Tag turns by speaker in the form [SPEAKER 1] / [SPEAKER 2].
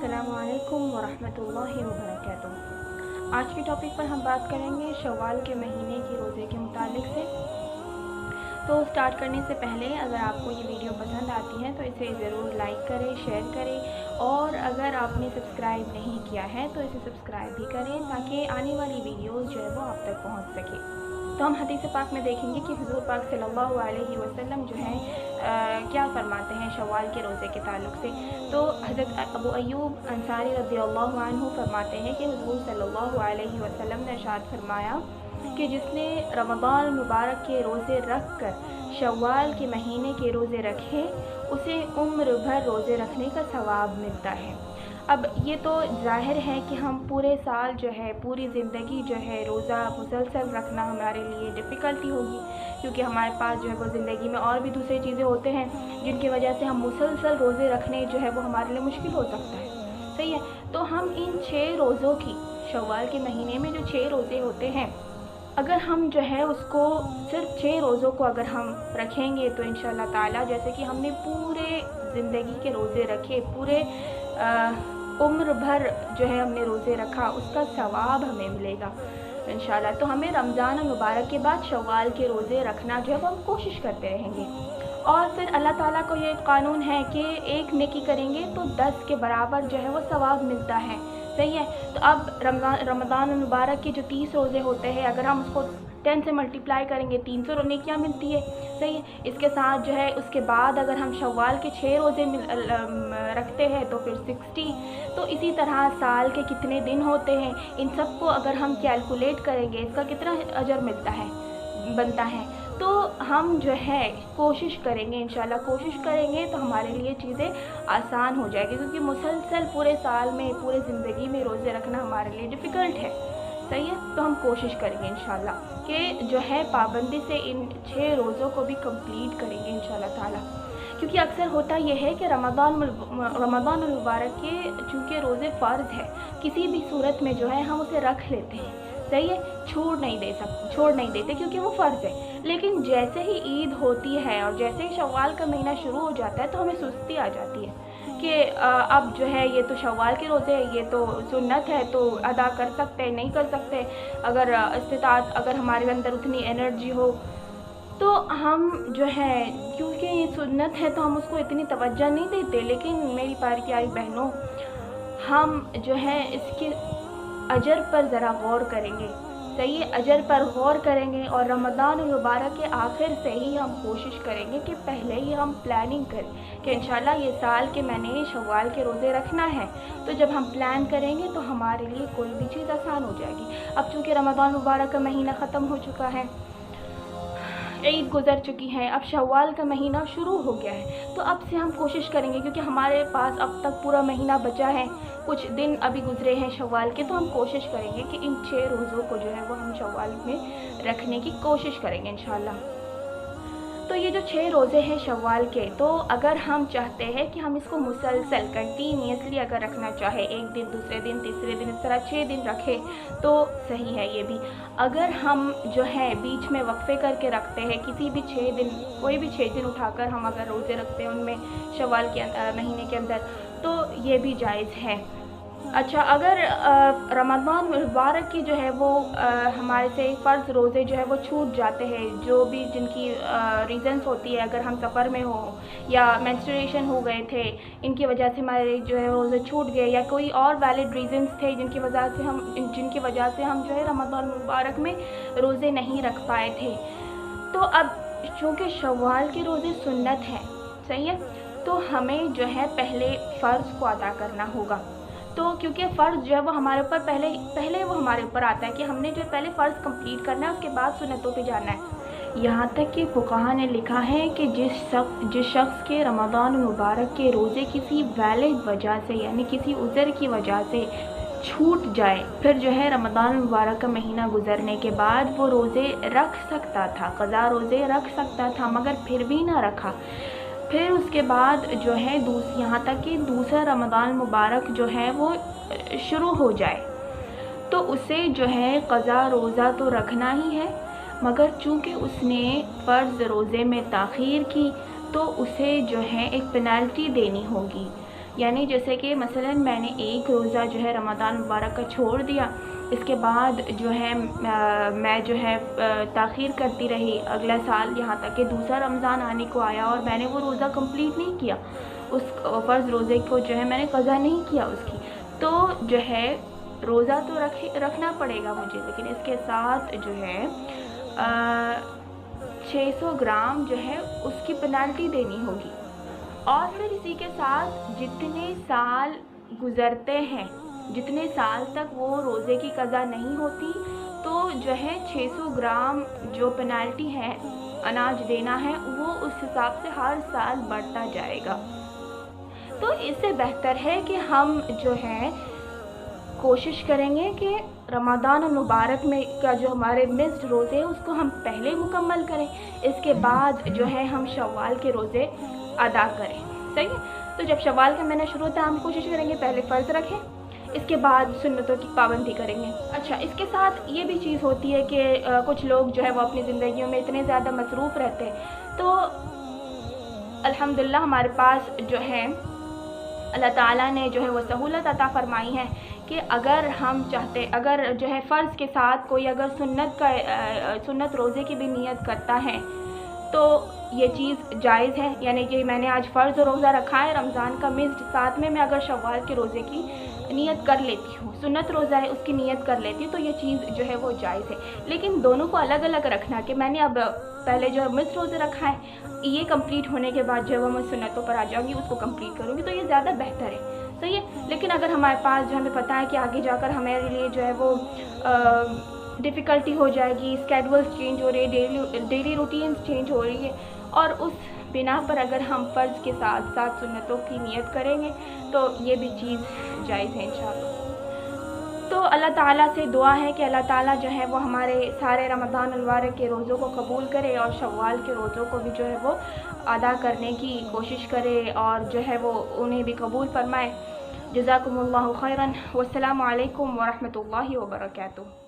[SPEAKER 1] अस्सलामु अलैकुम वरहमतुल्लाहि वबरकातुहू। आज के टॉपिक पर हम बात करेंगे शव्वाल के महीने के रोज़े के मुतालिक से। तो स्टार्ट करने से पहले अगर आपको ये वीडियो पसंद आती है तो इसे ज़रूर लाइक करें, शेयर करें और अगर आपने सब्सक्राइब नहीं किया है तो इसे सब्सक्राइब भी करें ताकि आने वाली वीडियोज़ जो है वो आप तक पहुँच सके। तो हम हदीस पाक में देखेंगे कि हुज़ूर पाक सल्लल्लाहु अलैहि वसल्लम जो है क्या फरमाते हैं शव्वाल के रोज़े के ताल्लुक़ से। तो हज़रत अबू अय्यूब अंसारी रज़ियल्लाहु अन्हु फरमाते हैं कि हुज़ूर सल्लल्लाहु अलैहि वसल्लम ने इरशाद फरमाया कि जिसने रमज़ान मुबारक के रोज़े रख कर शव्वाल के महीने के रोज़े रखे उसे उम्र भर रोज़े रखने का सवाब मिलता है। अब ये तो ज़ाहिर है कि हम पूरे साल जो है पूरी ज़िंदगी जो है रोज़ा मुसलसल रखना हमारे लिए डिफ़िकल्टी होगी, क्योंकि हमारे पास जो है वो ज़िंदगी में और भी दूसरी चीज़ें होते हैं जिनकी वजह से हम मुसलसल रोज़े रखने जो है वो हमारे लिए मुश्किल हो सकता है। सही है। तो हम इन 6 रोज़ों की शव्वाल के महीने में जो 6 रोज़े होते हैं, अगर हम जो है उसको सिर्फ 6 रोज़ों को अगर हम रखेंगे तो इंशाअल्लाह ताला जैसे कि हमने पूरे ज़िंदगी के रोज़े रखे, पूरे उम्र भर जो है हमने रोज़े रखा, उसका सवाब हमें मिलेगा इंशाअल्लाह। तो हमें रमज़ान मुबारक के बाद शव्वाल के रोज़े रखना जो है वो हम कोशिश करते रहेंगे। और फिर अल्लाह ताला को ये कानून है कि एक नेकी करेंगे तो 10 के बराबर जो है वो सवाब मिलता है। सही है। तो अब रमज़ान मुबारक के जो 30 रोज़े होते हैं, अगर हम उसको 10 से मल्टीप्लाई करेंगे 300 नेकियां मिलती है। सही है। इसके साथ जो है उसके बाद अगर हम शव्वाल के 6 रोज़े रखते हैं तो फिर 60। तो इसी तरह साल के कितने दिन होते हैं, इन सब को अगर हम कैलकुलेट करेंगे इसका कितना अजर बनता है। तो हम जो है कोशिश करेंगे, इंशाल्लाह कोशिश करेंगे तो हमारे लिए चीज़ें आसान हो जाएगी, क्योंकि मुसलसल पूरे साल में पूरे ज़िंदगी में रोज़े रखना हमारे लिए डिफ़िकल्ट है। सही है। तो हम कोशिश करेंगे इंशाल्लाह कि जो है पाबंदी से इन 6 रोज़ों को भी कंप्लीट करेंगे इंशाल्लाह ताला। क्योंकि अक्सर होता यह है कि रमज़ान मुबारक के चूँकि रोज़े फ़र्ज़ है, किसी भी सूरत में जो है हम उसे रख लेते हैं। सही है। छोड़ नहीं देते क्योंकि वो फ़र्ज़ है। लेकिन जैसे ही ईद होती है और जैसे ही शव्वाल का महीना शुरू हो जाता है तो हमें सुस्ती आ जाती है कि अब जो है ये तो शव्वाल के रोज़े है, ये तो सुन्नत है तो अदा कर सकते हैं, नहीं कर सकते। अगर इस्तिताअत अगर हमारे अंदर उतनी एनर्जी हो तो हम जो है, क्योंकि ये सुन्नत है तो हम उसको इतनी तवज्जो नहीं देते। लेकिन मेरी प्यारी बहनों, हम जो है इसके अजर पर ज़रा गौर करेंगे। सही है। अजर पर गौर करेंगे और रमज़ान मुबारक के आखिर से ही हम कोशिश करेंगे कि पहले ही हम प्लानिंग करें कि इंशाल्लाह ये साल के मैंने शव्वाल के रोज़े रखना है। तो जब हम प्लान करेंगे तो हमारे लिए कोई भी चीज़ आसान हो जाएगी। अब चूँकि रमज़ान मुबारक का महीना ख़त्म हो चुका है, ईद गुज़र चुकी है, अब शव्वाल का महीना शुरू हो गया है, तो अब से हम कोशिश करेंगे, क्योंकि हमारे पास अब तक पूरा महीना बचा है, कुछ दिन अभी गुज़रे हैं शव्वाल के, तो हम कोशिश करेंगे कि इन 6 रोज़ों को जो है वो हम शव्वाल में रखने की कोशिश करेंगे इंशाल्लाह। तो ये जो 6 रोज़े हैं शव्वाल के, तो अगर हम चाहते हैं कि हम इसको मुसलसल कंटिन्यूसली अगर रखना चाहे, एक दिन दूसरे दिन तीसरे दिन इस तरह 6 दिन रखें तो सही है। ये भी अगर हम जो है बीच में वक्फे करके रखते हैं, किसी भी 6 दिन कोई भी 6 दिन उठाकर हम अगर रोज़े रखते हैं उनमें शव्वाल के महीने के अंदर, तो ये भी जायज़ है। अच्छा, अगर रमज़ान मुबारक की जो है वो हमारे से फ़र्ज़ रोज़े जो है वो छूट जाते हैं, जो भी जिनकी रीज़न्स होती है, अगर हम सफ़र में हो या मेंस्ट्रुएशन हो गए थे, इनकी वजह से हमारे जो है रोज़े छूट गए, या कोई और वैलिड रीज़न्स थे जिनकी वजह से हम जो है रमज़ान मुबारक में रोज़े नहीं रख पाए थे। तो अब चूँकि शव्वाल के रोज़े सुन्नत हैं, सही है, तो हमें जो है पहले फ़र्ज़ को अदा करना होगा। तो क्योंकि फ़र्ज़ जो है वो हमारे ऊपर पहले वो हमारे ऊपर आता है कि हमने जो पहले फ़र्ज़ कंप्लीट करना है, उसके बाद सुन्नतों पे जाना है। यहाँ तक कि फुक़हा ने लिखा है कि जिस शख्स के रमज़ान मुबारक के रोज़े किसी वैलिड वजह से, यानी किसी उज़र की वजह से छूट जाए, फिर जो है रमज़ान मुबारक का महीना गुज़रने के बाद वो रोज़े रख सकता था, क़ज़ा रोज़े रख सकता था, मगर फिर भी ना रखा, फिर उसके बाद जो है यहाँ तक कि दूसरा रमज़ान मुबारक जो है वो शुरू हो जाए, तो उसे जो है क़ज़ा रोज़ा तो रखना ही है, मगर चूँकि उसने फ़र्ज़ रोज़े में ताख़ीर की तो उसे जो है एक पेनल्टी देनी होगी। یعنی جیسے کہ مثلا میں نے ایک روزہ جو ہے رمضان مبارک کا چھوڑ دیا، اس کے بعد جو ہے میں جو ہے تاخیر کرتی رہی اگلا سال، یہاں تک کہ دوسرا رمضان آنے کو آیا اور میں نے وہ روزہ کمپلیٹ نہیں کیا، اس فرض روزے کو جو ہے میں نے قضا نہیں کیا اس کی، تو جو ہے روزہ تو رکھنا پڑے گا مجھے، لیکن اس کے ساتھ جو ہے 600 گرام جو ہے اس کی پینالٹی دینی ہوگی۔ اور پھر اسی کے ساتھ جتنے سال گزرتے ہیں، جتنے سال تک وہ روزے کی قضا نہیں ہوتی، تو جو ہے 600 گرام جو پینالٹی ہے اناج دینا ہے، وہ اس حساب سے ہر سال بڑھتا جائے گا۔ تو اس سے بہتر ہے کہ ہم جو ہے کوشش کریں گے کہ رمضان المبارک میں کا جو ہمارے مسڈ روزے ہیں اس کو ہم پہلے مکمل کریں، اس کے بعد جو ہے ہم شوال کے روزے ادا کریں، صحیح ہے؟ تو جب شوال کا مہینہ شروع ہوتا ہے ہم کوشش کریں گے پہلے فرض رکھیں، اس کے بعد سنتوں کی پابندی کریں گے۔ اچھا، اس کے ساتھ یہ بھی چیز ہوتی ہے کہ کچھ لوگ جو ہے وہ اپنی زندگیوں میں اتنے زیادہ مصروف رہتے ہیں، تو الحمدللہ ہمارے پاس جو ہے اللہ تعالیٰ نے جو ہے وہ سہولت عطا فرمائی ہے کہ اگر ہم چاہتے، اگر جو ہے فرض کے ساتھ کوئی اگر سنت روزے کی بھی نیت کرتا ہے تو یہ چیز جائز ہے، یعنی کہ میں نے آج فرض روزہ رکھا ہے رمضان کا مسڈ، ساتھ میں اگر شوال کے روزے کی نیت کر لیتی ہوں، سنت روزہ ہے اس کی نیت کر لیتی ہوں، تو یہ چیز جو ہے وہ جائز ہے، لیکن دونوں کو الگ الگ رکھنا کہ میں نے اب پہلے جو ہے مسڈ روزہ رکھا ہے، یہ کمپلیٹ ہونے کے بعد جو ہے وہ میں سنتوں پر آ جاؤں گی، اس کو کمپلیٹ کروں گی، تو یہ زیادہ بہتر ہے، صحیح ہے۔ لیکن اگر ہمارے پاس جو ہمیں پتہ ہے کہ آگے جا کر ہمارے لیے جو ہے وہ ڈیفیکلٹی ہو جائے گی، اسکیڈولز چینج ہو رہی ہے، ڈیلی روٹینز چینج ہو رہی ہے، اور اس بنا پر اگر ہم فرض کے ساتھ ساتھ سنتوں کی نیت کریں گے تو یہ بھی چیز جائز ہے انشاءاللہ۔ تو اللہ تعالیٰ سے دعا ہے کہ اللہ تعالیٰ جو ہے وہ ہمارے سارے رمضان المبارک کے روزوں کو قبول کرے اور شوال کے روزوں کو بھی جو ہے وہ ادا کرنے کی کوشش کرے اور جو ہے وہ انہیں بھی قبول فرمائے۔ جزاکم اللہ خیراً، والسلام علیکم ورحمۃ اللہ وبرکاتہ۔